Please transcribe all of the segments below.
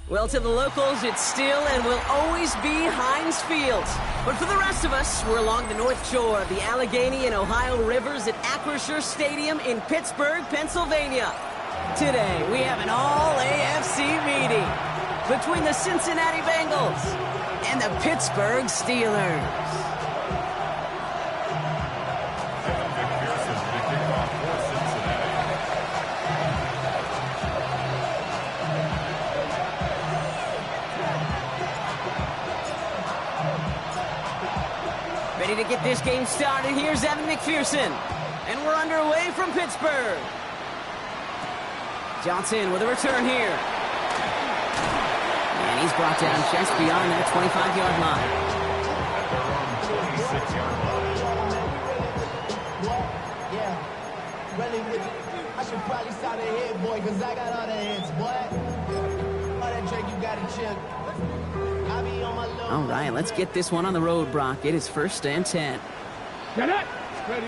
Well, to the locals, it's still and will always be Heinz Field. But for the rest of us, we're along the north shore of the Allegheny and Ohio rivers at Acrisure Stadium in Pittsburgh, Pennsylvania. Today, we have an all-AFC meeting between the Cincinnati Bengals and the Pittsburgh Steelers. Ready to get this game started. Here's Evan McPherson. And we're underway from Pittsburgh. Johnson with a return here. And he's brought down just beyond that 25-yard line. I should probably start a hit, boy, because I got all the hits, boy. All that Drake, you got to chill. All right, let's get this one on the road, Brock. It is 1st and 10. Get it. Ready.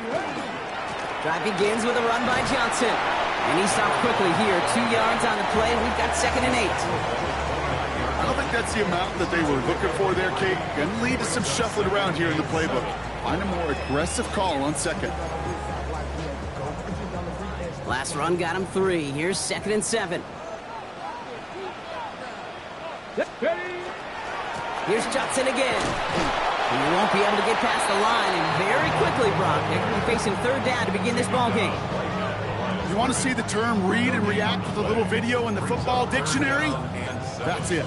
Drive begins with a run by Johnson. And he stopped quickly here. 2 yards on the play. We've got 2nd and 8. I don't think that's the amount that they were looking for there, Kate. Going to lead to some shuffling around here in the playbook. Find a more aggressive call on 2nd. Last run got him 3. Here's 2nd and 7. Ready. Here's Johnson again. He won't be able to get past the line, and very quickly, Brock, they're going to be facing 3rd down to begin this ball game. You want to see the term read and react with a little video in the football dictionary? That's it.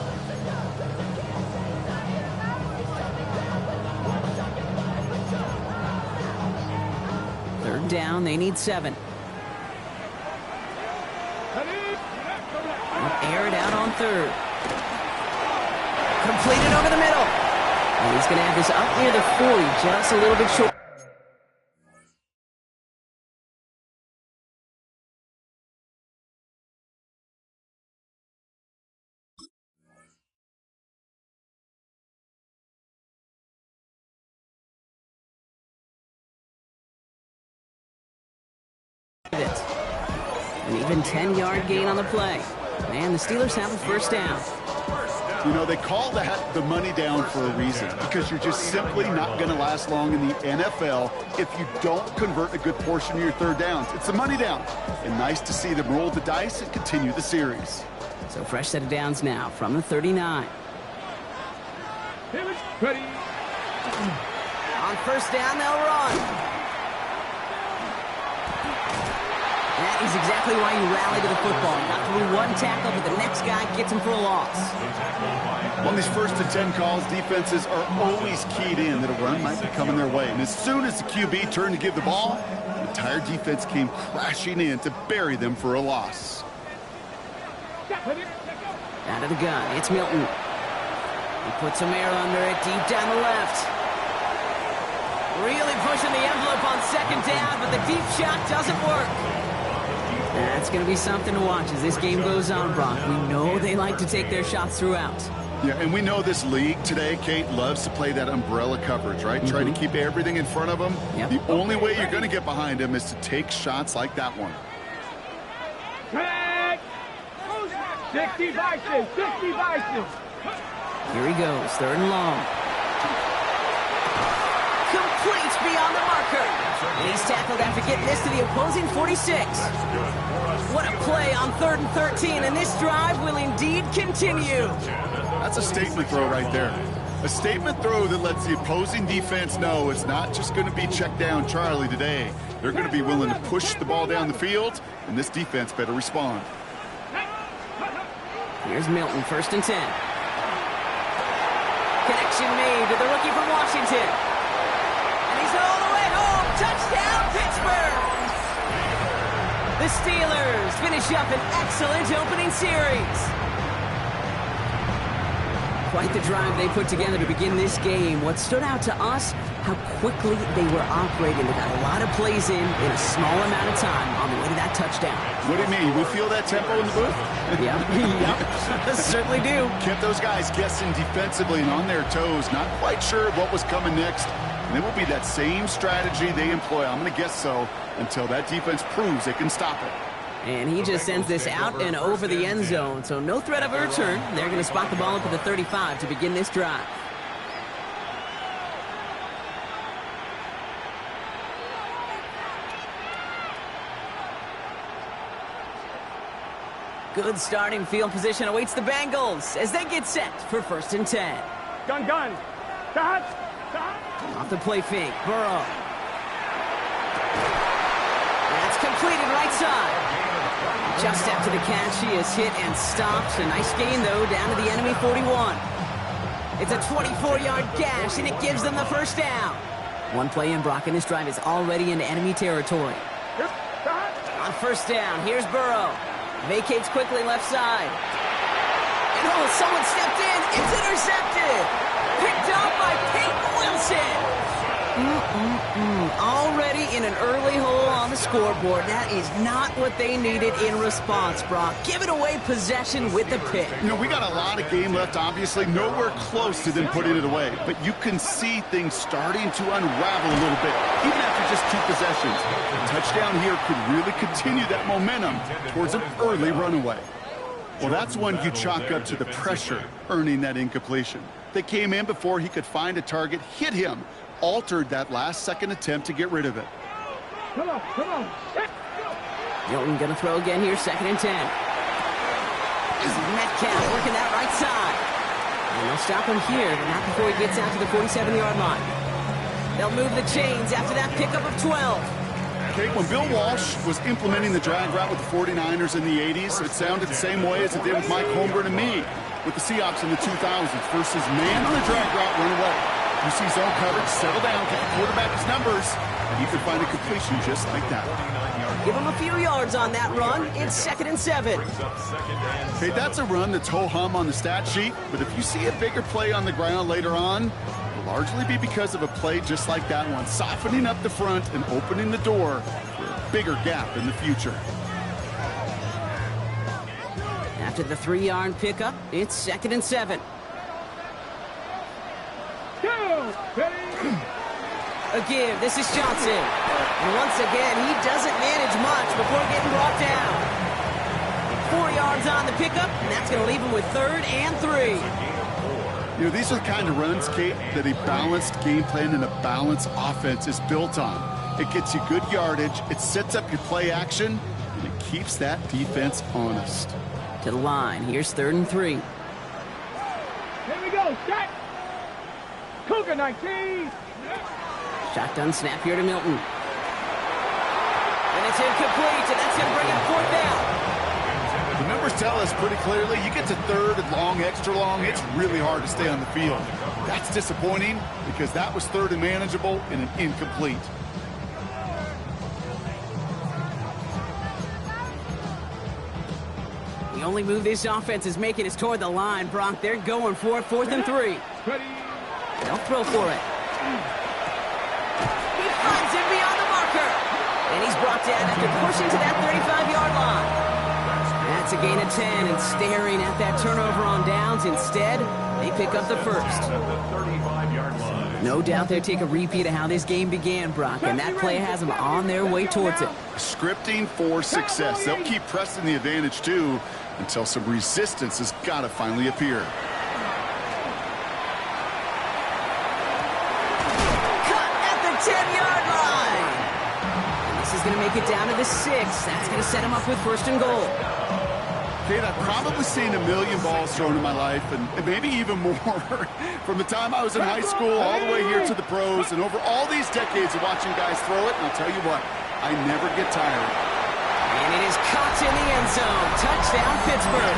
Third down, they need 7. Air it out on 3rd. Completed over the middle. And he's going to have this up near the 40, just a little bit short. An even 10-yard gain on the play. And the Steelers have a 1st down. You know, they call that the money down for a reason, because you're just simply not going to last long in the NFL if you don't convert a good portion of your 3rd downs. It's a money down. And nice to see them roll the dice and continue the series. So fresh set of downs now from the 39. Ready. On 1st down, they'll run. That is exactly why you rally to the football. Got through one tackle, but the next guy gets him for a loss. On these 1st and 10 calls, defenses are always keyed in that a run might be coming their way. And as soon as the QB turned to give the ball, the entire defense came crashing in to bury them for a loss. Out of the gun, it's Milton. He puts some air under it, deep down the left. Really pushing the envelope on 2nd down, but the deep shot doesn't work. That's going to be something to watch as this game goes on, Brock. We know they like to take their shots throughout. Yeah, and we know this league today, Kate, loves to play that umbrella coverage, right? Try to keep everything in front of them. Yep. The only way you're going to get behind them is to take shots like that one. 60 vices. Here he goes, 3rd and long. Complete beyond the marker. And he's tackled after getting this to the opposing 46. What a play on 3rd and 13, and this drive will indeed continue. That's a statement throw right there. A statement throw that lets the opposing defense know it's not just going to be check down Charlie today. They're going to be willing to push the ball down the field, and this defense better respond. Here's Milton, 1st and 10. Connection made to the rookie from Washington. And he's all the way home. Touchdown, Pittsburgh! The Steelers finish up an excellent opening series. Quite the drive they put together to begin this game. What stood out to us, how quickly they were operating. They got a lot of plays in a small amount of time on the way to that touchdown. What do you mean? We feel that tempo in the booth? Yep, certainly do. Kept those guys guessing defensively and on their toes, not quite sure what was coming next. And it will be that same strategy they employ, I'm going to guess so, until that defense proves they can stop it. And he just sends this out and over the end zone, so no threat of a return. They're going to spot the ball up at the 35 to begin this drive. Good starting field position awaits the Bengals as they get set for 1st and 10. Gun. Dot. Off the play fake, Burrow. That's completed right side. Just after the catch, he is hit and stopped. A nice gain, though, down to the enemy 41. It's a 24-yard gash, and it gives them the first down. One play in, Brock, and this drive is already into enemy territory. On 1st down, here's Burrow. Vacates quickly left side. And someone stepped in. It's intercepted. Picked up by Peyton Wilson. Already in an early hole on the scoreboard. That is not what they needed in response, Brock. Giving away possession with the pick. You know, we got a lot of game left, obviously. Nowhere close to them putting it away. But you can see things starting to unravel a little bit, even after just 2 possessions. A touchdown here could really continue that momentum towards an early runaway. Well, that's one you chalk up to the pressure earning that incompletion. They came in before he could find a target, hit him, altered that last-second attempt to get rid of it. Come on. Hilton gonna throw again here, 2nd and 10. Metcalf working that right side. And they'll stop him here, but not before he gets out to the 47-yard line. They'll move the chains after that pickup of 12. Okay, when Bill Walsh was implementing the drag route with the 49ers in the 80s, it sounded the same way as it did with Mike Holmgren and me with the Seahawks in the 2000s versus man on the drag route, run away. You see zone coverage, settle down, get the quarterback his numbers, and you can find a completion just like that. Give him a few yards on that run. It's 2nd and 7. Okay, that's a run that's ho-hum on the stat sheet, but if you see a bigger play on the ground later on, it'll largely be because of a play just like that one, softening up the front and opening the door for a bigger gap in the future. After the 3-yard pickup, it's 2nd and 7. A give. This is Johnson. And once again, he doesn't manage much before getting brought down. 4 yards on the pickup, and that's going to leave him with 3rd and 3. You know, these are the kind of runs, Kate, that a balanced game plan and a balanced offense is built on. It gets you good yardage, it sets up your play action, and it keeps that defense honest. To the line. Here's 3rd and 3. Here we go. Set. Cougar 19. Shotgun snap here to Milton. And it's incomplete, and that's going to bring up 4th down. The numbers tell us pretty clearly, you get to 3rd and long, extra long, it's really hard to stay on the field. That's disappointing because that was 3rd and manageable and an incomplete. The only move this offense is making is toward the line, Brock. They're going for it, 4th and 3. They'll throw for it. He finds him beyond the marker. And he's brought down after pushing to that 35-yard line. That's a gain of 10, and staring at that turnover on downs. Instead, they pick up the 1st. No doubt they'll take a repeat of how this game began, Brock, and that play has them on their way towards it. Scripting for success. They'll keep pressing the advantage, too, until some resistance has got to finally appear. Cut at the 10-yard line. And this is going to make it down to the 6. That's going to set him up with 1st and goal. Kate, I've probably seen a million balls thrown in my life, and maybe even more. From the time I was in high school all the way here to the pros, and over all these decades of watching guys throw it, and I'll tell you what, I never get tired. And it is caught in the end zone. Touchdown, Pittsburgh.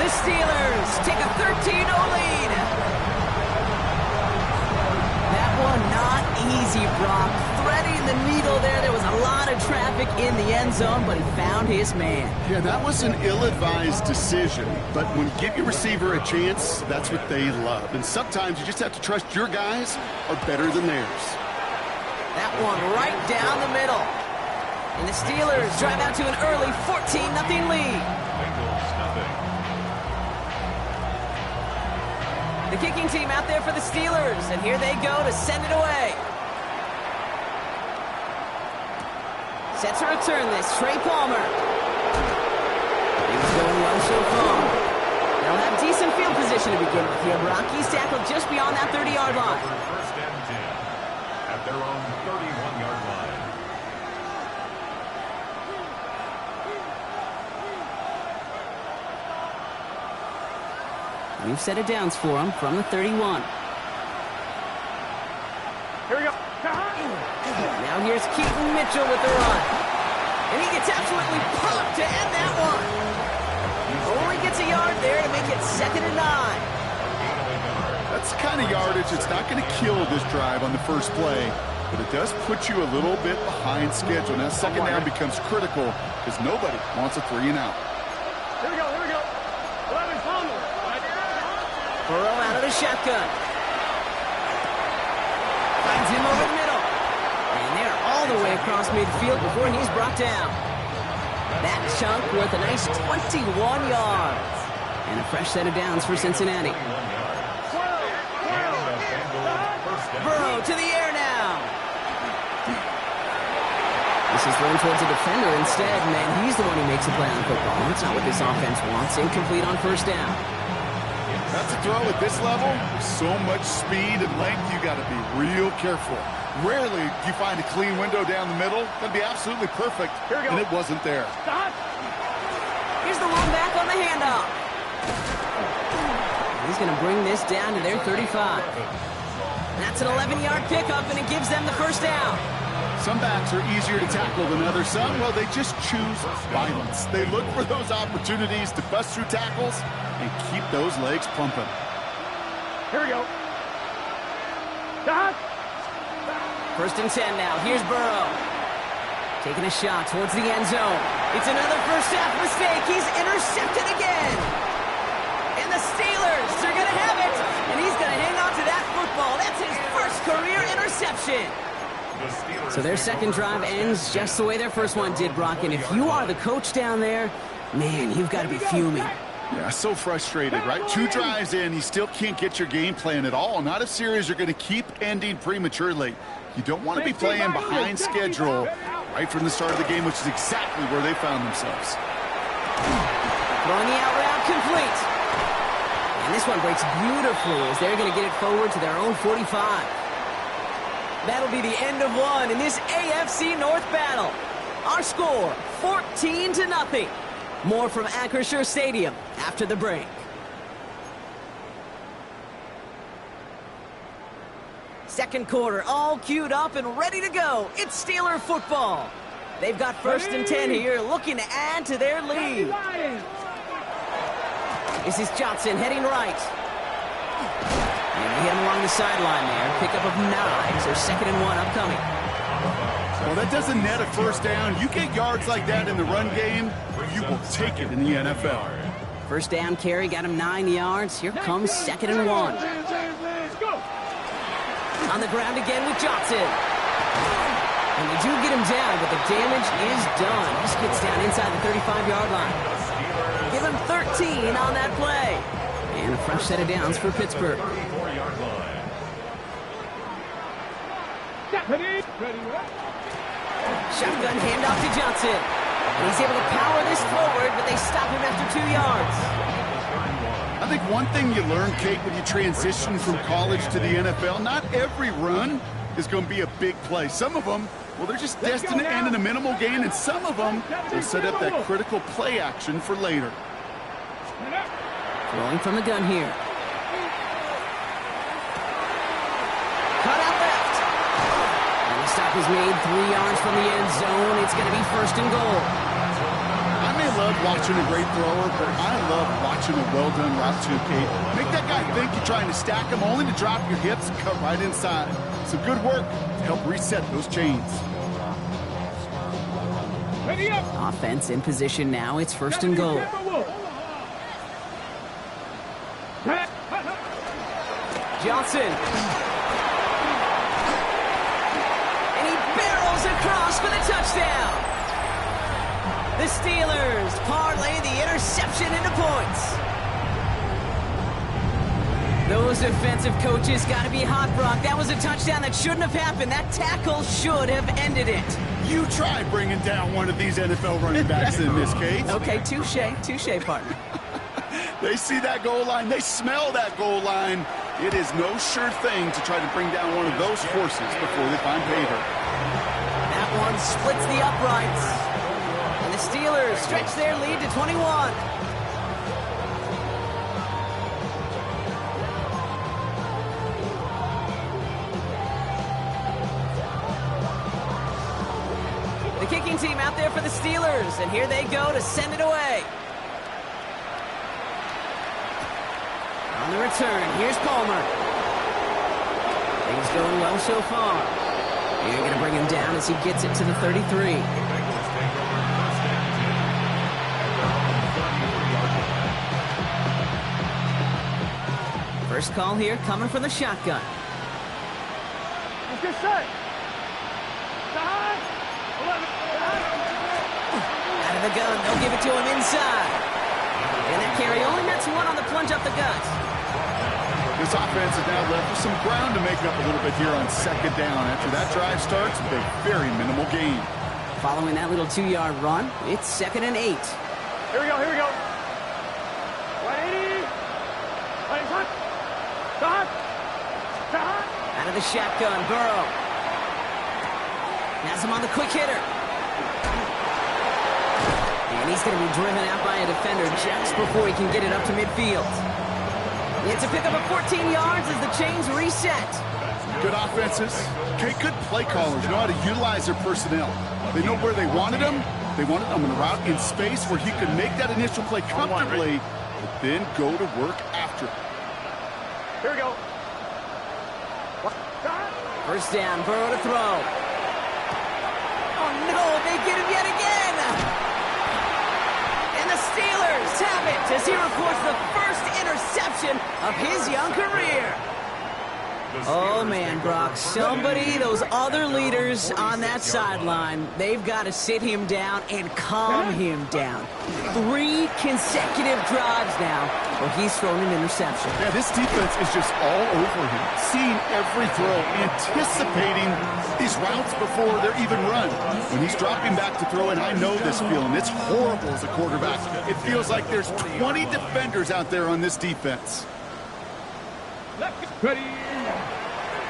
The Steelers take a 13-0 lead. That one not easy, Brock. Threading the needle there. There was a lot of traffic in the end zone, but he found his man. Yeah, that was an ill-advised decision, but when you give your receiver a chance, that's what they love. And sometimes you just have to trust your guys are better than theirs. That one right down the middle. And the Steelers drive out to an early 14-0 lead. The kicking team out there for the Steelers, and here they go to send it away. Set to return this, Trey Palmer. Things going well so far. They'll have decent field position to begin with here. Rockies tackled just beyond that 30-yard line. First and 10 at their own 31-yard line. We've set it downs for him from the 31. Here we go. Now here's Keaton Mitchell with the run. And he gets absolutely pumped to end that one. Only gets a yard there to make it 2nd and 9. That's the kind of yardage that's not going to kill this drive on the first play, but it does put you a little bit behind schedule. Now, 2nd down becomes critical because nobody wants a 3 and out. Here we go. 11 Palmer. Burrow out of the shotgun. Finds him over the middle. And they're all the way across midfield before he's brought down. That chunk worth a nice 21 yards. And a fresh set of downs for Cincinnati. Burrow to the air now. This is thrown towards a defender instead, and he's the one who makes a play on the football. That's not what this offense wants. Incomplete on 1st down. That's a throw at this level. So much speed and length, you got to be real careful. Rarely do you find a clean window down the middle. That'd be absolutely perfect, and it wasn't there. Here's the one back on the handoff. He's going to bring this down to their 35. That's an 11-yard pickup, and it gives them the 1st down. Some backs are easier to tackle than others. Some, well, they just choose violence. They look for those opportunities to bust through tackles and keep those legs pumping. Here we go. Stop. 1st and 10 now. Here's Burrow. Taking a shot towards the end zone. It's another first-half mistake. He's intercepted again. And the Steelers are going to have it. And he's going to hang on to that football. That's his first career interception. So their 2nd drive ends just the way their first one did, Brock. And if you are the coach down there, man, you've got to be fuming. Yeah, so frustrated, right? 2 drives in, you still can't get your game plan at all. Not a series you're going to keep ending prematurely. You don't want to be playing behind schedule right from the start of the game, which is exactly where they found themselves. Throwing the out route complete. And this one breaks beautifully as they're going to get it forward to their own 45. That'll be the end of one in this AFC North battle. Our score, 14-0. More from Acrisure Stadium after the break. Second quarter, all queued up and ready to go. It's Steeler football. They've got 1st and 10 here, looking to add to their lead. This is Johnson heading right. And they hit him along the sideline there. Pickup of 9, so 2nd and 1 upcoming. Well, that doesn't net a 1st down. You get yards like that in the run game, you will take it in the NFL. 1st down carry got him 9 yards. Here comes 2nd and 1. On the ground again with Johnson. And they do get him down, but the damage is done. He gets down inside the 35-yard line. Give him 13 on that play. And a fresh set of downs for Pittsburgh. Shotgun handoff to Johnson. And he's able to power this forward, but they stop him after 2 yards. I think one thing you learn, Kate, when you transition from college to the NFL, not every run is going to be a big play. Some of them, well, they're just destined to end in a minimal gain, and some of them will set up that critical play action for later. Throwing from the gun here. Cut out left. And the stop is made 3 yards from the end zone. It's going to be 1st and goal. I may love watching a great thrower, but I love watching a well-done route too, Kate. Make that guy think you're trying to stack him, only to drop your hips and cut right inside. So good work to help reset those chains. Offense in position now. It's 1st and goal. Johnson. And he barrels across for the touchdown. The Steelers parlay the interception into points. Those defensive coaches got to be hot, Brock. That was a touchdown that shouldn't have happened. That tackle should have ended it. you try bringing down one of these NFL running backs in this case. Okay, touche, partner. They see that goal line. They smell that goal line. It is no sure thing to try to bring down one of those horses before they find pay dirt. That one splits the uprights. And the Steelers stretch their lead to 21. The kicking team out there for the Steelers, and here they go to send it away. On the return, here's Palmer. Things going well so far. They're going to bring him down as he gets it to the 33. First call here coming from the shotgun. Let's get set. Out of the gun, they'll give it to him inside. And that carry only nets one on the plunge up the gut. This offense is now left with some ground to make up a little bit here on second down. After that drive starts with a very minimal gain. Following that little 2-yard run, it's 2nd and 8. Here we go, here we go. 180. Right, hot. Hot. Hot. Out of the shotgun, Burrow. Has him on the quick hitter. And he's going to be driven out by a defender just before he can get it up to midfield. It's a pickup of 14 yards as the chains reset. Good offenses. Okay, good play callers know how to utilize their personnel. They know where they wanted them. They wanted them on a route in space where he could make that initial play comfortably, but then go to work after it. Here we go. First down, Burrow to throw. Oh no, they get him yet again. And the Steelers have it as he records the first interception of his young career. Oh man, Brock, somebody, those other leaders on that sideline, they've got to sit him down and calm him down. 3 consecutive drives now where he's thrown an interception. Yeah, this defense is just all over him, seeing every throw, anticipating these routes before they're even run. When he's dropping back to throw, and I know this feeling, it's horrible as a quarterback. It feels like there's 20 defenders out there on this defense. Ready.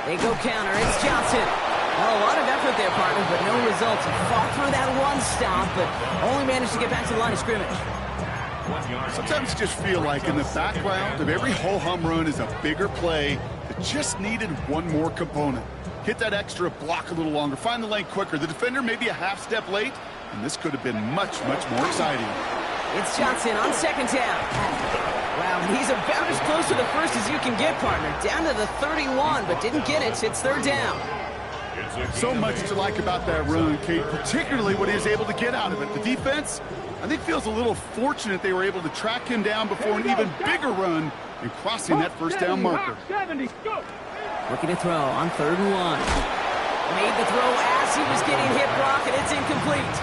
They go counter. It's Johnson. Well, a lot of effort there, partner, but no results. He fought through that one stop, but only managed to get back to the line of scrimmage. Sometimes you just feel like in the background of every ho-hum run is a bigger play that just needed one more component. Hit that extra block a little longer, find the lane quicker. The defender may be a half step late, and this could have been much, much more exciting. It's Johnson on second down. Wow, he's about as close to the first as you can get, partner. Down to the 31, but didn't get it. It's third down. So much to like about that run, Kate, particularly what he was able to get out of it. The defense, I think, feels a little fortunate they were able to track him down before an even bigger run and crossing that first down marker. 70, go. Looking to throw on 3rd and 1. Made the throw as he was getting hit, Brock, and it's incomplete.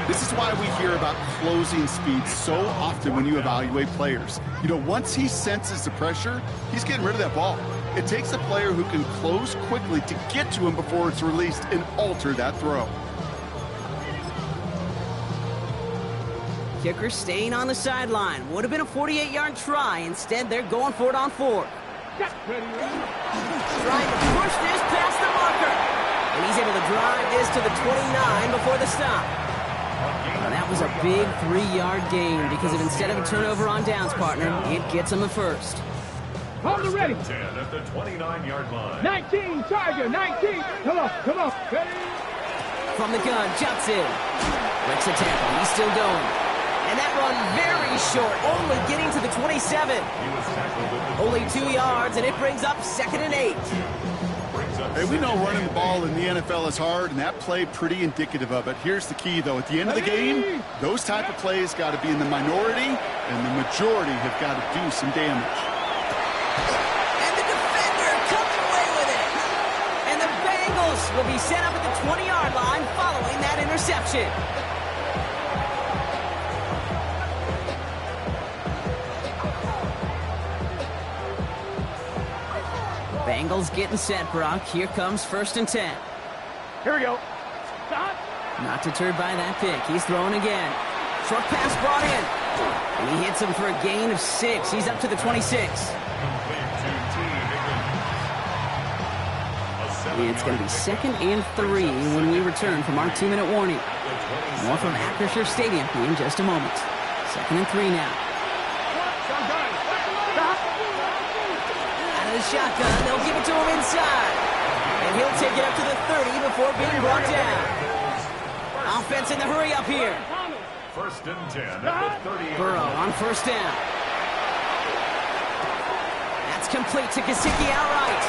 This is why we hear about closing speed so often when you evaluate players. You know, once he senses the pressure, he's getting rid of that ball. It takes a player who can close quickly to get to him before it's released and alter that throw. Kicker staying on the sideline. Would have been a 48-yard try. Instead, they're going for it on 4th. Trying to push this past the marker. And he's able to drive this to the 29 before the stop. And that was a big 3-yard gain because of instead of a turnover on downs, partner, it gets him the first. On the ready. 10 at the 29-yard line. 19, Tiger, 19. Come on. Ready. From the gun, Johnson. Breaks the tackle. He's still going. And that run very short, only getting to the 27. Only 2 yards, and it brings up 2nd and 8. Hey, we know running the ball in the NFL is hard, and that play pretty indicative of it. Here's the key, though. At the end of the game, those type of plays got to be in the minority, and the majority have got to do some damage. And the defender comes away with it. And the Bengals will be set up at the 20-yard line following that interception. Bengals getting set, Brock. Here comes 1st and 10. Here we go. Not deterred by that pick. He's throwing again. Short pass brought in. And he hits him for a gain of 6. He's up to the 26. It's going to be 2nd and 3 when we return from our 2-minute warning. More from Acrisure Stadium in just a moment. 2nd and 3 now. Out of the shotgun, they'll give it to him inside. And he'll take it up to the 30 before being brought down. Offense in the hurry up here. 1st and 10 at the 30. Burrow on 1st down. That's complete to Gesicki outright.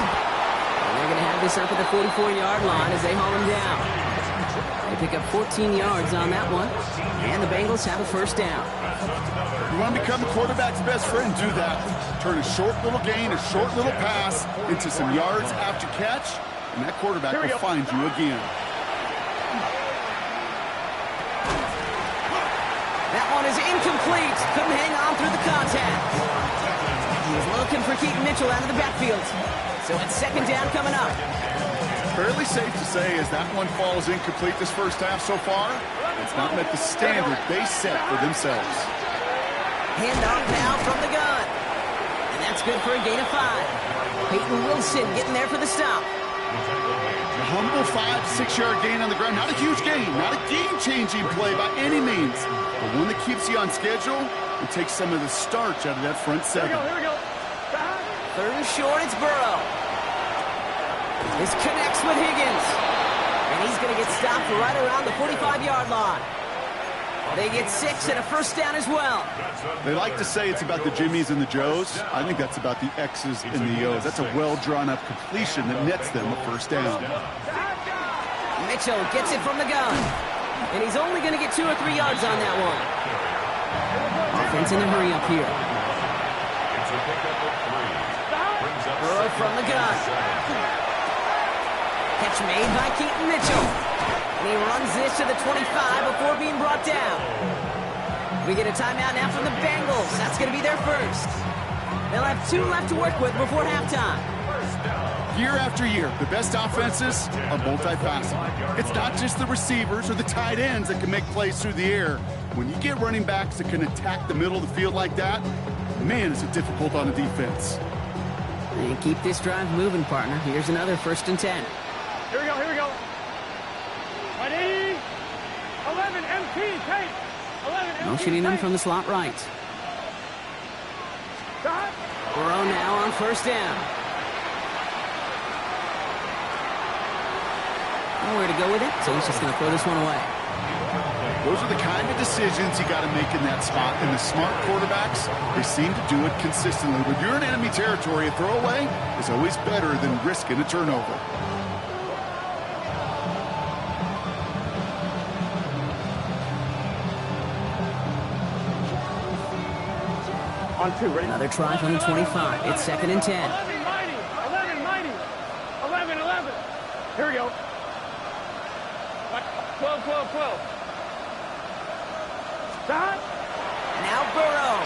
And they're going to have this up at the 44-yard line as they haul him down. They pick up 14 yards on that one. And the Bengals have a 1st down. You want to become a quarterback's best friend, do that. Turn a short little gain, a short little pass into some yards after catch, and that quarterback will find you again. That one is incomplete. Couldn't hang on through the contact. He's looking for Keaton Mitchell out of the backfield. So it's 2nd down coming up. Fairly safe to say as that one falls incomplete this first half so far, it's not met the standard they set for themselves. Handoff now from the gun. And that's good for a gain of 5. Peyton Wilson getting there for the stop. A humble 5-6-yard gain on the ground. Not a huge gain, not a game-changing play by any means, but one that keeps you on schedule and takes some of the starch out of that front 7. Here we go. 3rd and short, it's Burrow. This connects with Higgins. And he's going to get stopped right around the 45-yard line. They get 6 and a 1st down as well. They like to say it's about the Jimmies and the Joes. I think that's about the X's and the O's. That's a well-drawn-up completion that nets them a 1st down. Mitchell gets it from the gun. And he's only going to get 2 or 3 yards on that one. Offense in the hurry up here. Burrow from the gun. Catch made by Keaton Mitchell. And he runs this to the 25 before being brought down. We get a timeout now from the Bengals. That's going to be their 1st. They'll have 2 left to work with before halftime. Year after year, the best offenses are multifaceted. It's not just the receivers or the tight ends that can make plays through the air. When you get running backs that can attack the middle of the field like that, man, is it difficult on a defense. And keep this drive moving, partner. Here's another 1st and 10. Here we go. 11 MT, Tate. 11 MT. Motioning him from the slot right. Burrow now on 1st down. Nowhere to go with it, so he's just going to throw this one away. Those are the kind of decisions you got to make in that spot. And the smart quarterbacks, they seem to do it consistently. When you're in enemy territory, a throwaway is always better than risking a turnover. On 2, ready? Another try from the 25. It's 2nd and 10. 11. Here we go. 12. Stop. Now Burrow.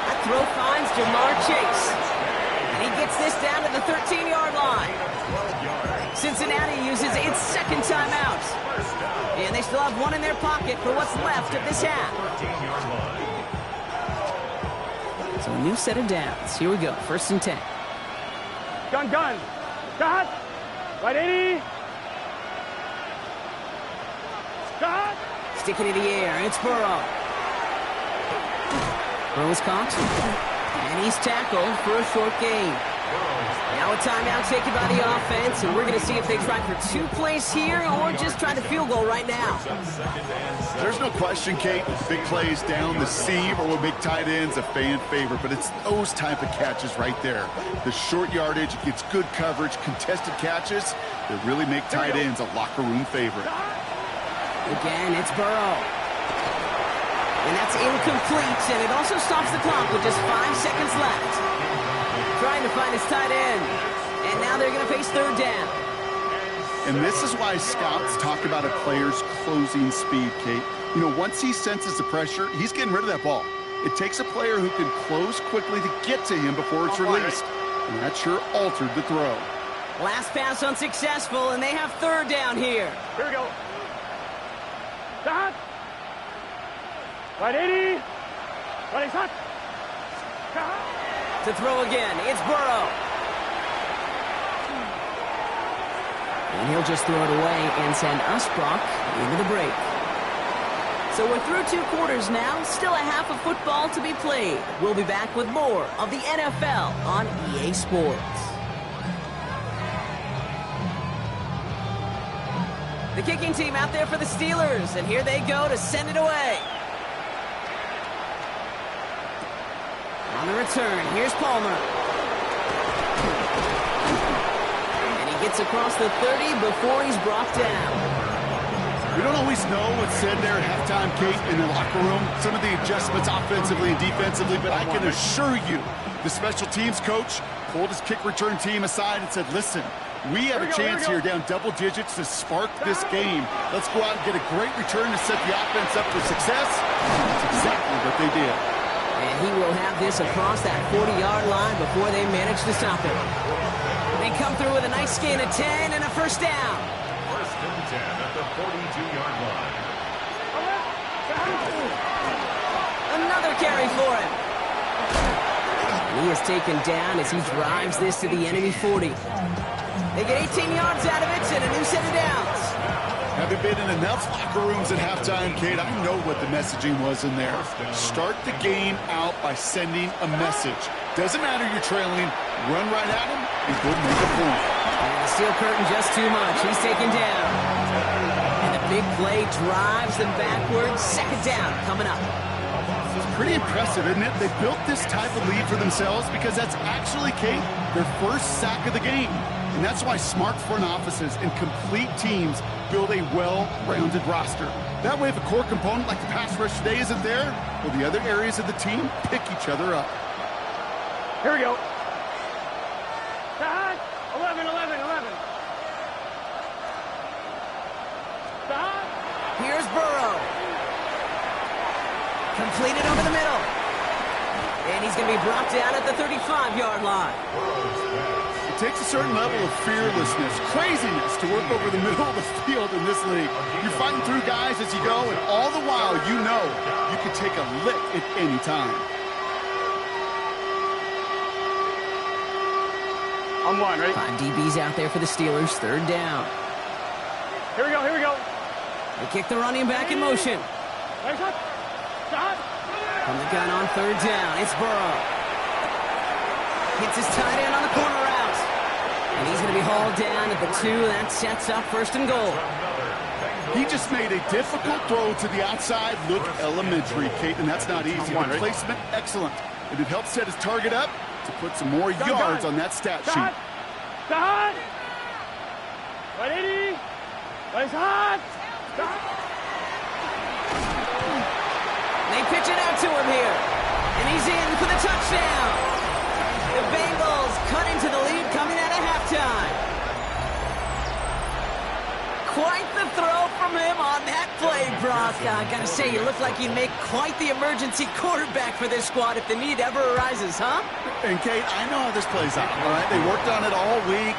That throw finds Jamar Chase. And he gets this down to the 13-yard line. Cincinnati uses its 2nd timeout. And they still have 1 in their pocket for what's left of this half. So a new set of downs. Here we go. 1st and 10. Gun. Stop. Right 80. Stop. Sticking in the air. It's Burrow. Burrow's caught. And he's tackled for a short gain. Now a timeout taken by the offense, and we're going to see if they try for 2 plays here or just try the field goal right now. There's no question, Kate, big plays down the seam or will make tight ends a fan favorite, but it's those type of catches right there. The short yardage, it gets good coverage, contested catches that really make tight ends a locker room favorite. Again, it's Burrow. And that's incomplete, and it also stops the clock with just 5 seconds left. Trying to find his tight end. And now they're going to face 3rd down. And this is why scouts talk about a player's closing speed, Kate. You know, once he senses the pressure, he's getting rid of that ball. It takes a player who can close quickly to get to him before it's released. And that sure altered the throw. Last pass unsuccessful, and they have third down here. Here we go. Stop. Right 80. Right hot. To throw again, it's Burrow. And he'll just throw it away and send us, Brock, into the break. So we're through 2 quarters now, still a half of football to be played. We'll be back with more of the NFL on EA Sports. The kicking team out there for the Steelers, and here they go to send it away. On the return, here's Palmer. And he gets across the 30 before he's brought down. We don't always know what's said there at halftime, Kate, in the locker room. Some of the adjustments offensively and defensively, but I can assure you the special teams coach pulled his kick return team aside and said, listen, we have a chance here down double digits to spark this game. Let's go out and get a great return to set the offense up for success. That's exactly what they did. And he will have this across that 40-yard line before they manage to stop it. They come through with a nice gain of 10 and a first down. First and 10 at the 42-yard line. Another carry for him. And he is taken down as he drives this to the enemy 40. They get 18 yards out of it and a new set of downs. Haven't been in enough locker rooms at halftime, Kate. I know what the messaging was in there. Start the game out by sending a message. Doesn't matter you're trailing. Run right at him and go make a point. And the steel curtain just too much. He's taken down. And the big play drives them backwards. Second down coming up. It's pretty impressive, isn't it? They built this type of lead for themselves because that's actually, Kate, their first sack of the game. And that's why smart front offices and complete teams build a well-rounded roster. That way, if a core component like the pass rush today isn't there, well, the other areas of the team pick each other up. Here we go. Stop. 11, 11, 11. Stop. Here's Burrow. Completed over the middle. And he's going to be brought down at the 35-yard line. It takes a certain level of fearlessness, craziness to work over the middle of the field in this league. You're fighting through guys as you go, and all the while you know you can take a lick at any time. On one, ready? 5 DBs out there for the Steelers. Third down. Here we go, here we go. They kick the running back in motion. Right shot. Stop. From the gun on third down, it's Burrow. Hits his tight end on the corner route. And he's going to be hauled down at the 2. That sets up first and goal. He just made a difficult throw to the outside. Look elementary, Kate, and that's not easy. The placement, excellent. And it helps set his target up to put some more yards on that stat sheet. Stop. Right 80. Right hot. Stop. They pitch it out to him here. And he's in for the touchdown. The Bengals cut into the lead coming out of halftime. Quite the throw from him on that play, Brock. I gotta say, you look like you'd make quite the emergency quarterback for this squad if the need ever arises, huh? And Kate, I know how this plays out, all right? They worked on it all week.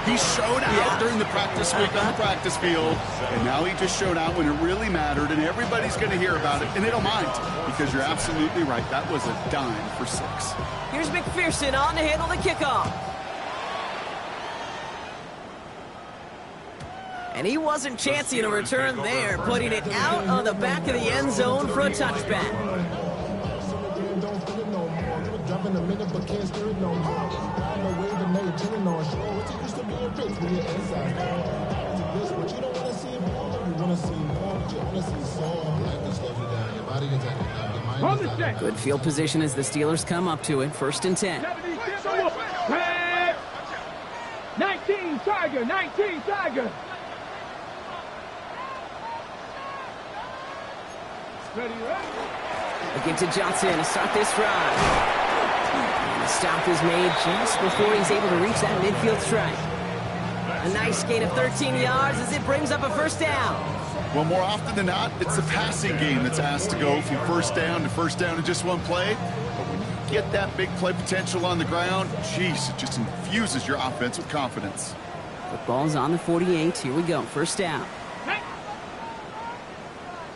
He showed out during the practice week on the practice field, and now he just showed out when it really mattered, and everybody's going to hear about it, and they don't mind, because you're absolutely right. That was a dime for 6. Here's McPherson on to handle the kickoff. And he wasn't chancing a return there, putting it out on the back of the end zone for a touchback. Good field position as the Steelers come up to it. First and 10. 19 Tiger, 19 Tiger. Ready, ready. Looking to Johnson to start this drive. And the stop is made just before he's able to reach that midfield strike. A nice gain of 13 yards as it brings up a first down. Well, more often than not, it's the passing game that's asked to go from first down to first down in just one play. But when you get that big play potential on the ground, geez, it just infuses your offense with confidence. Football's on the 48. Here we go. First down.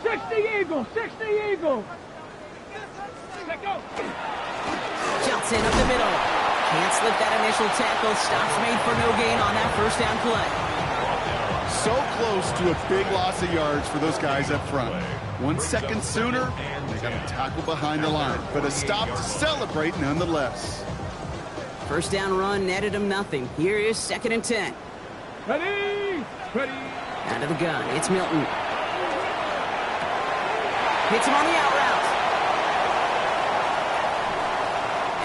60 Eagles, 60 Eagles. Let go. Johnson up the middle. Can't slip that initial tackle. Stops made for no gain on that first down play. So close to a big loss of yards for those guys up front. 1 second sooner, they got a tackle behind the line. But a stop to celebrate nonetheless. First down run netted him nothing. Here is 2nd and 10. Ready, ready. Out of the gun, it's Milton. Hits him on the out route.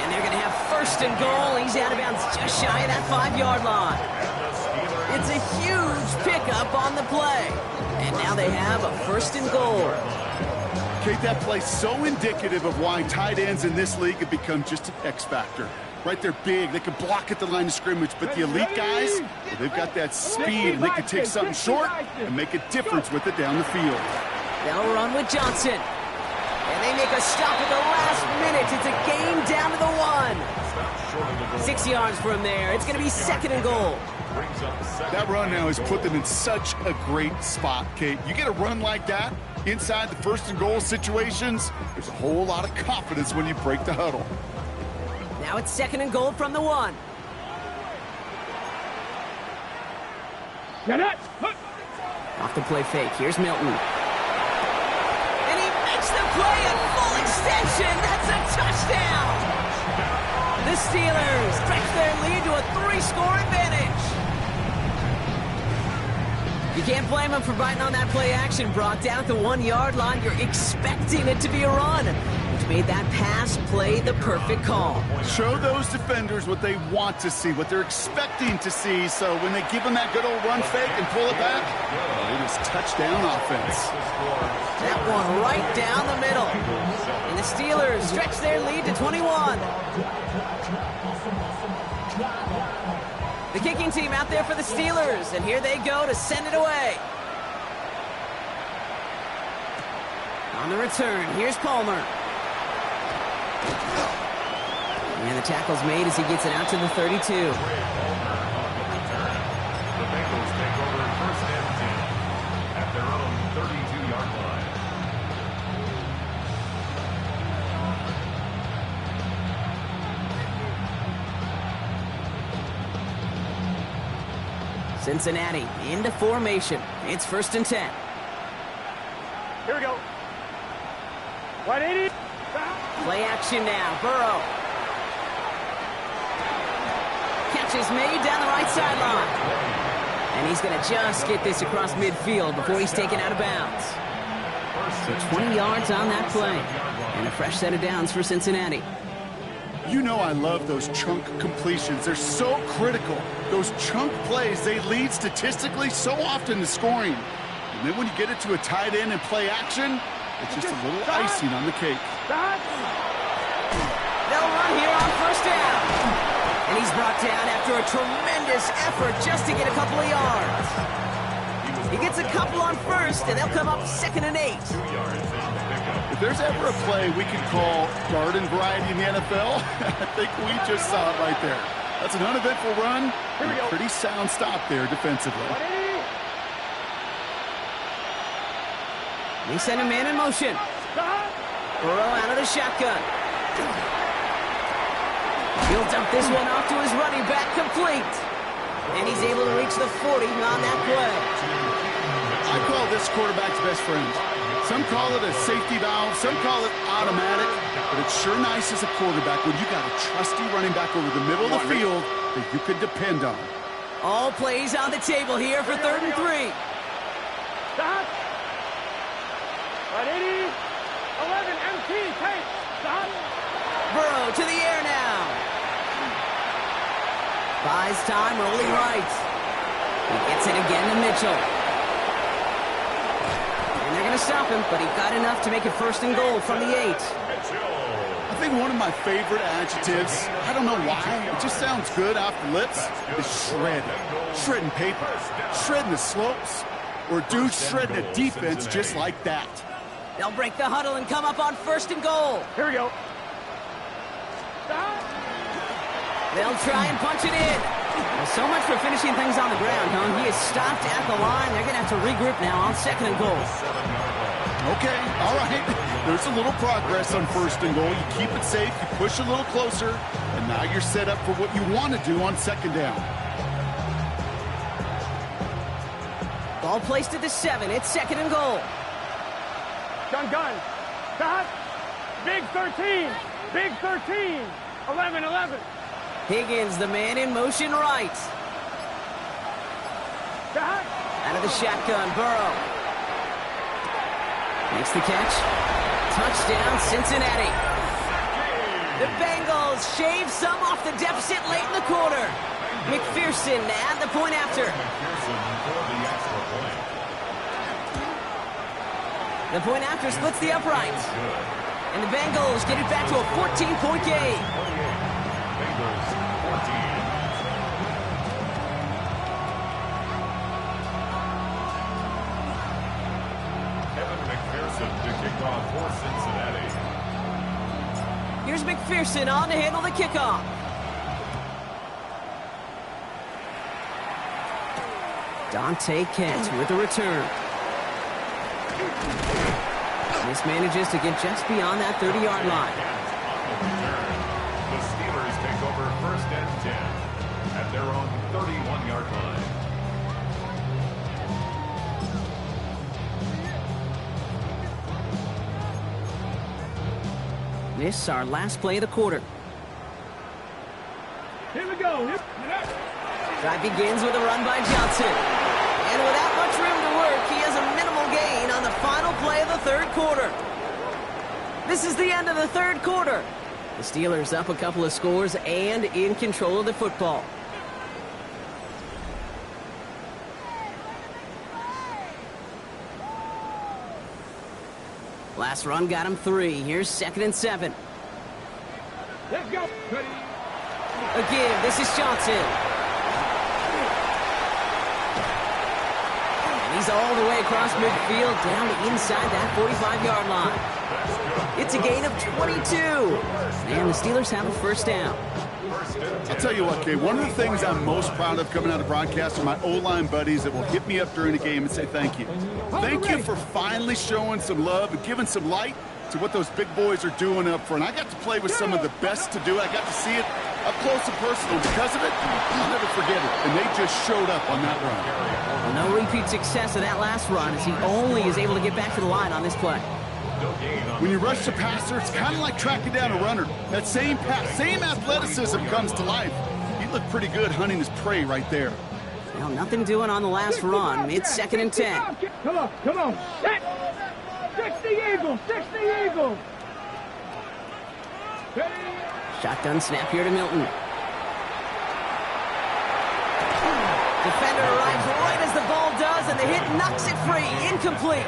And they're going to have 1st and goal. He's out of bounds just shy of that 5-yard line. It's a huge pickup on the play. And now they have a 1st and goal. Kate, that play's so indicative of why tight ends in this league have become just an X factor. Right, they're big, they can block at the line of scrimmage, but the elite guys, well, they've got that speed, and they can take something short and make a difference with it down the field. They'll run with Johnson. And they make a stop at the last minute. It's a gain down to the 1. 6 yards from there. It's going to be 2nd and goal. That run now has put them in such a great spot, Kate. You get a run like that inside the 1st and goal situations, there's a whole lot of confidence when you break the huddle. Now it's 2nd and goal from the 1. Get it. Off the play fake. Here's Milton. And he makes the play at full extension. That's a touchdown. The Steelers stretch their lead to a 3-score advantage. You can't blame them for biting on that play action, Brock. Down at the 1-yard line, you're expecting it to be a run, which made that pass play the perfect call. Show those defenders what they want to see, what they're expecting to see, so when they give them that good old run fake and pull it back, well, it is touchdown offense. That one right down the middle. And the Steelers stretch their lead to 21. The kicking team out there for the Steelers, and here they go to send it away. On the return, here's Palmer. And the tackle's made as he gets it out to the 32. The Bengals take over 1st and 10 at their own 32-yard line. Cincinnati into formation. It's 1st and 10. Here we go. 180. Play action now. Burrow. Catch is made down the right sideline. And he's going to just get this across midfield before he's taken out of bounds. So 20 yards on that play. And a fresh set of downs for Cincinnati. You know I love those chunk completions. They're so critical. Those chunk plays, they lead statistically so often to scoring. And then when you get it to a tight end and play action, it's just a little icing on the cake. They'll run here on 1st down. And he's brought down after a tremendous effort just to get a couple of yards. He gets a couple on 1st, and they'll come up 2nd and 8. If there's ever a play we can call garden variety in the NFL, I think we just saw it right there. That's an uneventful run, and a pretty sound stop there defensively. They send a man in motion. Burrow out of the shotgun. He'll dump this one off to his running back, complete. And he's able to reach the 40 on that play. I call this quarterback's best friend. Some call it a safety valve, some call it automatic, but it's sure nice as a quarterback when you got a trusty running back over the middle of the field that you can depend on. All plays on the table here for 3rd and 3. Stop. 180. 11 MT. Take. Stop. Burrow to the air now. Buys time, rolling right. He gets it again to Mitchell. And they're going to stop him, but he got enough to make it 1st and goal from the 8. I think one of my favorite adjectives, I don't know why, it just sounds good off the lips, is shred. Shredding paper, shredding the slopes, or dude shredding a defense just like that. They'll break the huddle and come up on 1st and goal. Here we go. They'll try and punch it in. Well, so much for finishing things on the ground, huh? He is stopped at the line. They're going to have to regroup now on 2nd and goal. Okay, all right. There's a little progress on 1st and goal. You keep it safe, you push a little closer, and now you're set up for what you want to do on 2nd down. Ball placed at the 7. It's 2nd and goal. Gun. Stop. Big 13. Big 13. 11. Higgins, the man in motion right. Stop. Out of the shotgun, Burrow. Makes the catch. Touchdown, Cincinnati. The Bengals shave some off the deficit late in the quarter. McPherson at the point after. The point after splits the uprights. And the Bengals get it back to a 14-point game. Bengals 14. To kick off for Cincinnati. Here's McPherson on to handle the kickoff. Dante Kent with the return. Mismanages to get just beyond that 30-yard line. The Steelers take over 1st and 10 at their own 31-yard line. This is our last play of the quarter. Here we go. Drive begins with a run by Johnson. And without much room to work, he has a minimal gain on the final play of the 3rd quarter. This is the end of the 3rd quarter. The Steelers up a couple of scores and in control of the football. Last run got him 3. Here's 2nd and 7. Let's go. A give. This is Johnson. And he's all the way across midfield down inside that 45-yard line. It's a gain of 22. And the Steelers have a 1st down. I'll tell you what, Kay, one of the things I'm most proud of coming out of broadcast are my O-line buddies that will hit me up during the game and say thank you. Thank you for finally showing some love and giving some light to what those big boys are doing up front. I got to play with some of the best to do it. I got to see it up close and personal. Because of it, I'll never forget it. And they just showed up on that run. No repeat success of that last run as he only is able to get back to the line on this play. When you rush the passer, it's kind of like tracking down a runner. That same athleticism comes to life. He looked pretty good hunting his prey right there. Well, nothing doing on the last run. It's 2nd and 10. Come on. 60 Eagles. Shotgun snap here to Milton. Defender arrives right as the ball does, and the hit knocks it free. Incomplete.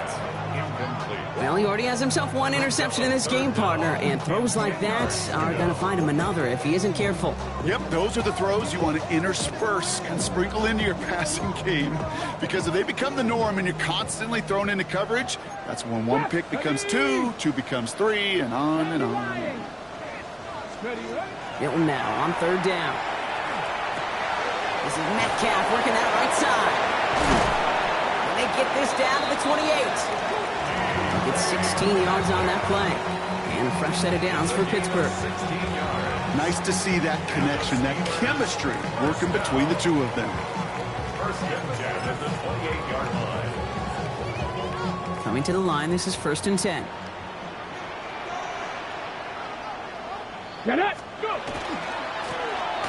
Well, he already has himself 1 interception in this game, partner, and throws like that are going to find him another if he isn't careful. Yep, those are the throws you want to intersperse and sprinkle into your passing game, because if they become the norm and you're constantly thrown into coverage, that's when 1 pick becomes 2, 2 becomes 3, and on and on. Milton now on 3rd down. This is Metcalf working that right side. And they get this down to the 28. It's 16 yards on that play. And a fresh set of downs for Pittsburgh. Nice to see that connection, that chemistry working between the two of them. 1st and 10 at the 28-yard line. Coming to the line, this is 1st and 10. Get it. Go.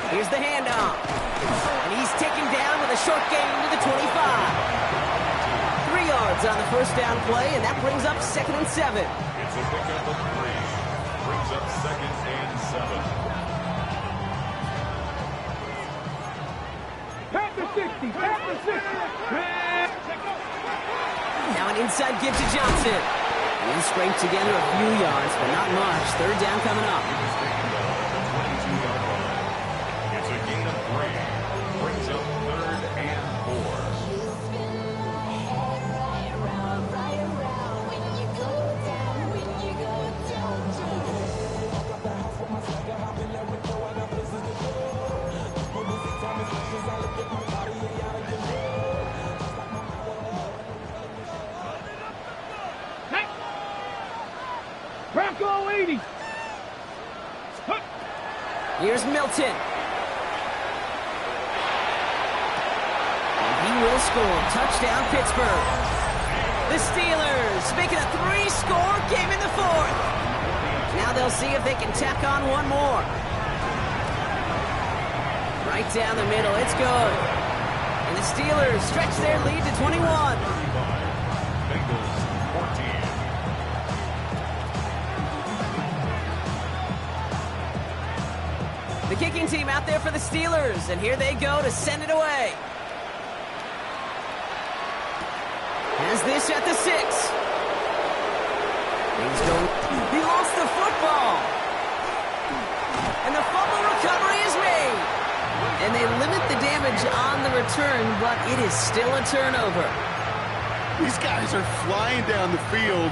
Here's the handoff. And he's taken down with a short gain to the 25. 3 yards on the 1st down play, and that brings up 2nd and 7. It's a pickup of 3. Brings up 2nd and 7. Pat the 60. Now an inside give to Johnson. He scraped together a few yards, but not much. 3rd down coming up. It's a gain of 3. Brings up 3rd and 4. Not go 80. Here's Milton. And he will score. Touchdown, Pittsburgh. The Steelers making a 3-score game in the fourth. Now they'll see if they can tack on one more. Right down the middle. It's good. And the Steelers stretch their lead to 21. Bengals 14. The kicking team out there for the Steelers, and here they go to send it away. Has this at the 6. Things go. He lost the football. And the fumble recovery is made. And they limit the damage on the return, but it is still a turnover. These guys are flying down the field.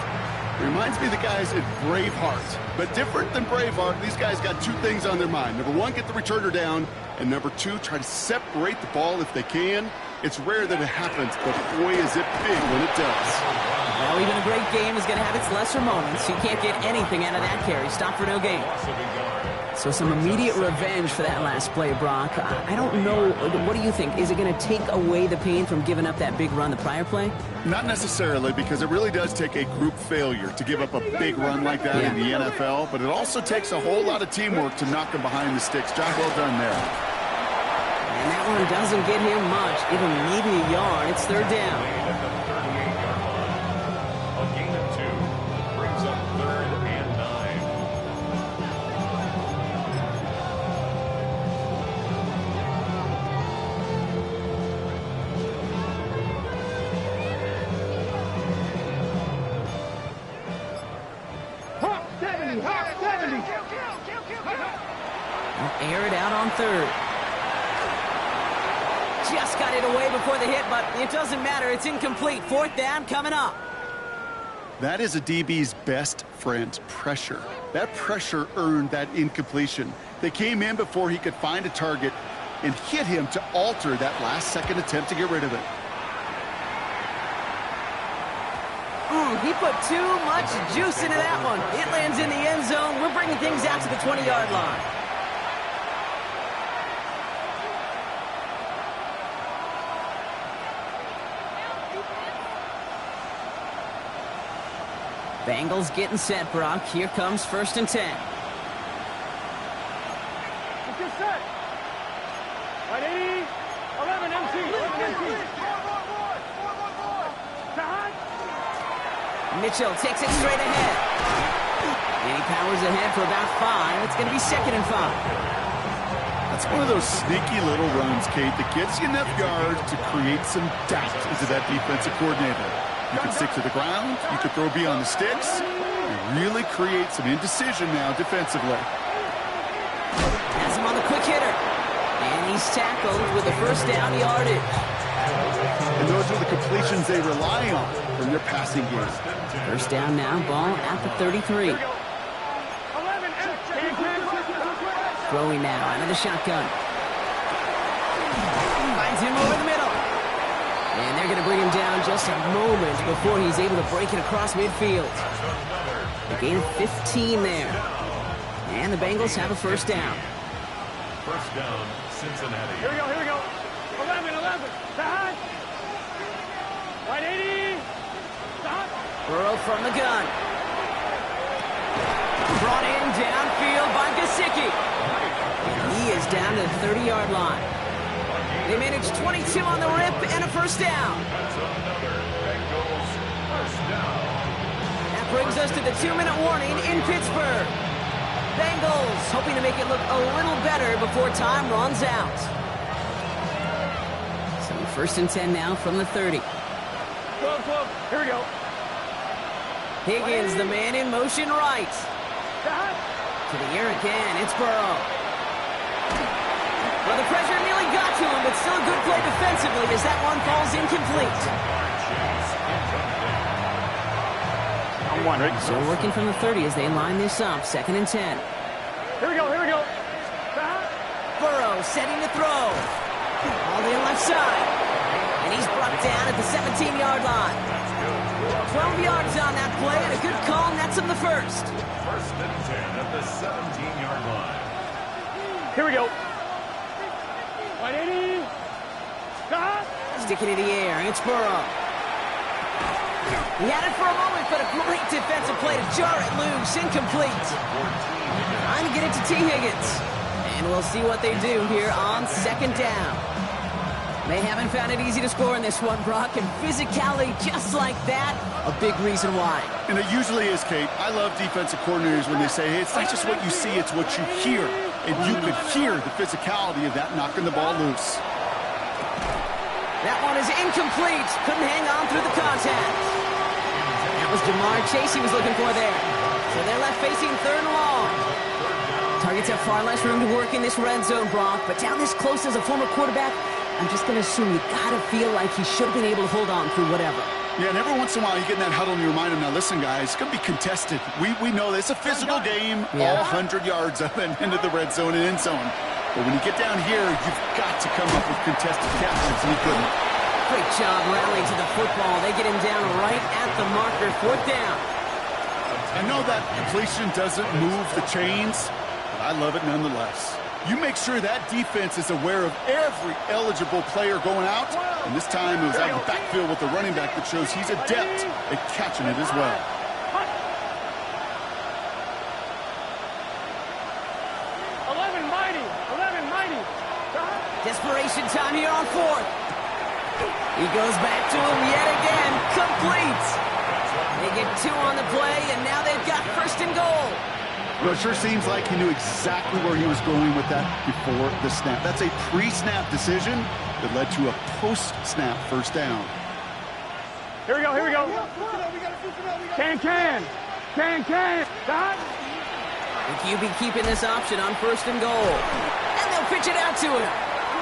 Reminds me of the guys at Braveheart. But different than Braveheart, these guys got two things on their mind. Number one, get the returner down. And number two, try to separate the ball if they can. It's rare that it happens, but boy, is it big when it does. Well, even a great game is going to have its lesser moments. You can't get anything out of that carry. Stop for no gain. So some immediate revenge for that last play, Brock. I don't know. What do you think? Is it going to take away the pain from giving up that big run the prior play? Not necessarily, because it really does take a group failure to give up a big run like that in the NFL. But it also takes a whole lot of teamwork to knock them behind the sticks. Job well done there. And that one doesn't get him much. Give him maybe a yard. It's third down. A gain of 2 brings up 3rd and 9. Hawk 70. Hawk 70. They'll air it out on third. Just got it away before the hit, but it doesn't matter. It's incomplete. Fourth down coming up. That is a DB's best friend, pressure. That pressure earned that incompletion. They came in before he could find a target and hit him to alter that last-second attempt to get rid of it. He put too much juice into that one. It lands in the end zone. We're bringing things out to the 20-yard line. Bengals getting set, Brock. Here comes 1st and 10. Get set. Right 80. 11 MC. 11 MC. Mitchell takes it straight ahead. And he powers ahead for about 5. It's going to be 2nd and 5. That's one of those sneaky little runs, Kate, that gets you enough yards to create some doubt into that defensive coordinator. You can stick to the ground. You can throw beyond the sticks. You really create some indecision now defensively. Has him on the quick hitter. And he's tackled with the first down yardage. And those are the completions they rely on from their passing game. First down now, ball at the 33. 11 Throwing now out of the shotgun. Finds him over the middle. And they're going to bring him down just a moment before he's able to break it across midfield. A gain of 15 there. And the Bengals have a first down. First down, Cincinnati. Here we go. 11. Side. Right 80. Stop. Burrow from the gun. Brought in downfield by Gesicki. He is down to the 30-yard line. They managed 22 on the rip and a first down. That's another Bengals first down. That brings us to the 2-minute warning in Pittsburgh. Bengals hoping to make it look a little better before time runs out. So 1st and 10 now from the 30. 12. Here we go. Higgins, the man in motion right. Side. To the air again, it's Burrow. Well, the pressure nearly got to him, but still a good play defensively as that one falls incomplete. So working from the 30 as they line this up, 2nd and 10. Here we go. Side. Burrow setting to throw. All the left side. And he's brought down at the 17-yard line. 12 yards on that play, and a good call nets him the first. First and 10 at the 17-yard line. Here we go. 180. Stop. Stick it in the air, and it's Burrow. He had it for a moment, but a great defensive play to jar it loose. Incomplete. Trying to get it to T. Higgins. And we'll see what they do here on second down. They haven't found it easy to score in this one, Brock, and physicality just like that, a big reason why. And it usually is, Kate. I love defensive coordinators when they say, hey, it's not just what you see, it's what you hear. And you could hear the physicality of that knocking the ball loose. That one is incomplete. Couldn't hang on through the contact. That was Jamar Chase he was looking for there. So they're left facing third and long. Targets have far less room to work in this red zone, Brock, but down this close as a former quarterback, I'm just going to assume you got to feel like he should have been able to hold on through whatever. Yeah, and every once in a while you get in that huddle and you remind him, now listen, guys, it's going to be contested. We know this. It's a physical game, all 100 yards up and into the red zone and end zone. But when you get down here, you've got to come up with contested catches, and he couldn't. Great job rallying to the football. They get him down right at the marker, fourth down. I know that completion doesn't move the chains, but I love it nonetheless. You make sure that defense is aware of every eligible player going out, and this time it was out of the backfield with the running back that shows he's adept at catching it as well. 11 mighty. Desperation time here on fourth. He goes back to him yet again. Complete. They get two on the play, and now they've got first and goal. Well, it sure seems like he knew exactly where he was going with that before the snap. That's a pre-snap decision that led to a post-snap first down. Here we go. Can. Stop. The QB keeping this option on first and goal. And they'll pitch it out to him.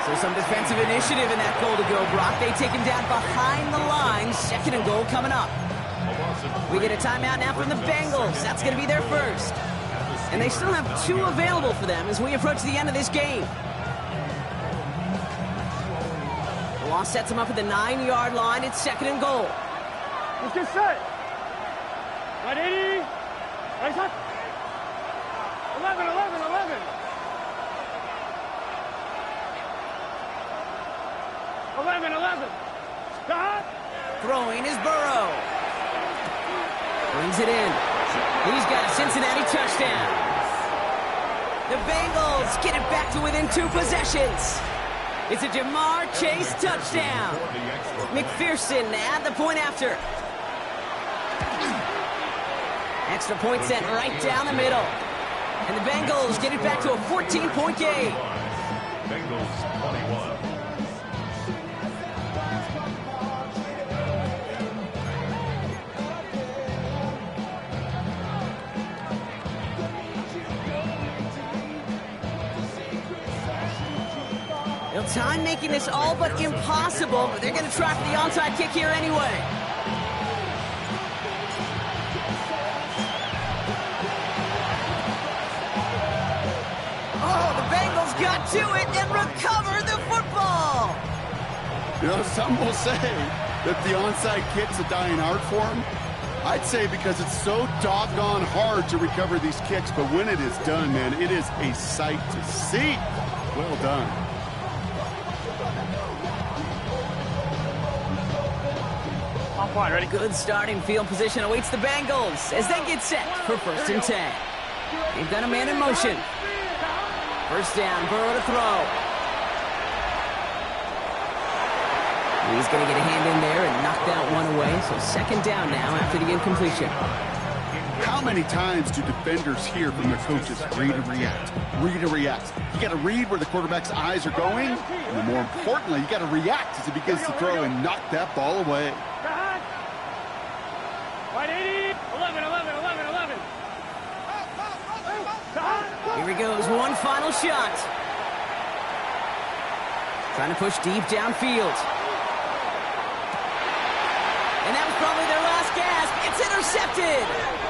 So some defensive initiative in that goal to go, Brock. They take him down behind the line. Second and goal coming up. We get a timeout now from the Bengals. That's going to be their first. And they still have two available for them as we approach the end of this game. The loss sets them up at the 9-yard line. It's second and goal. Let's get set. 180. Right side. 11. 11. Stop. Throwing is Burrow. Brings it in. He's got a Cincinnati touchdown. The Bengals get it back to within two possessions. It's a Jamar Chase touchdown. McPherson at the point after. Extra point sent right down the middle. And the Bengals get it back to a 14-point game. Bengals 21. Time making this all but impossible, but they're going to try for the onside kick here anyway. Oh, the Bengals got to it and recovered the football. You know, some will say that the onside kick's a dying art form. I'd say because it's so doggone hard to recover these kicks, but when it is done, man, it is a sight to see. Well done. Fine, ready? Good starting field position awaits the Bengals as they get set for first and 10. They've got a man in motion. First down, Burrow to throw. He's going to get a hand in there and knock that one away. So second down now after the incompletion. How many times do defenders hear from their coaches, read and react, read and react? You got to read where the quarterback's eyes are going, and then more importantly, you got to react as he begins to throw and knock that ball away. 180. 11. Here he goes, one final shot. Trying to push deep downfield. And that was probably their last gasp. It's intercepted.